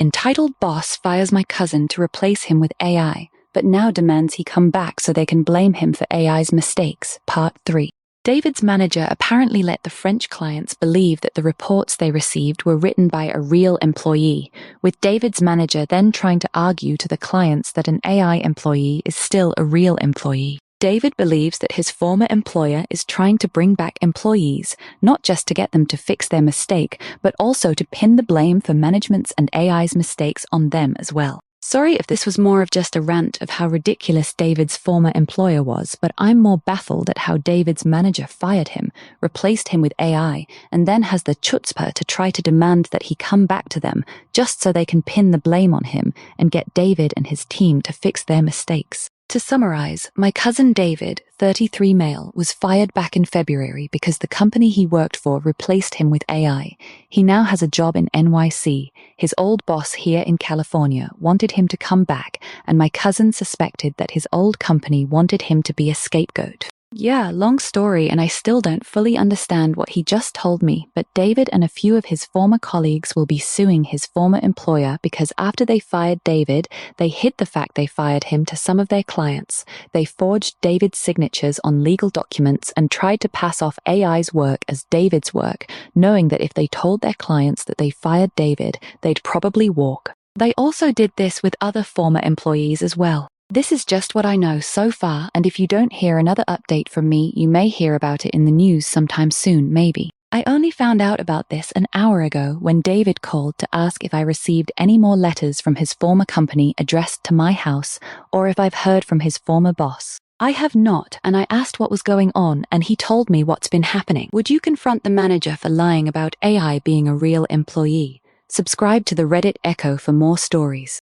Entitled boss fires my cousin to replace him with AI, but now demands he come back so they can blame him for AI's mistakes, Part 3. David's manager apparently let the French clients believe that the reports they received were written by a real employee, with David's manager then trying to argue to the clients that an AI employee is still a real employee. David believes that his former employer is trying to bring back employees, not just to get them to fix their mistake, but also to pin the blame for management's and AI's mistakes on them as well. Sorry if this was more of just a rant of how ridiculous David's former employer was, but I'm more baffled at how David's manager fired him, replaced him with AI, and then has the chutzpah to try to demand that he come back to them just so they can pin the blame on him and get David and his team to fix their mistakes. To summarize, my cousin David, 33 male, was fired back in February because the company he worked for replaced him with AI. He now has a job in NYC. His old boss here in California wanted him to come back, and my cousin suspected that his old company wanted him to be a scapegoat. Yeah, long story, and I still don't fully understand what he just told me, but David and a few of his former colleagues will be suing his former employer because after they fired David, they hid the fact they fired him to some of their clients. They forged David's signatures on legal documents and tried to pass off AI's work as David's work, knowing that if they told their clients that they fired David, they'd probably walk. They also did this with other former employees as well. This is just what I know so far, and if you don't hear another update from me, you may hear about it in the news sometime soon, maybe. I only found out about this an hour ago when David called to ask if I received any more letters from his former company addressed to my house, or if I've heard from his former boss. I have not, and I asked what was going on, and he told me what's been happening. Would you confront the manager for lying about AI being a real employee? Subscribe to the Reddit Echo for more stories.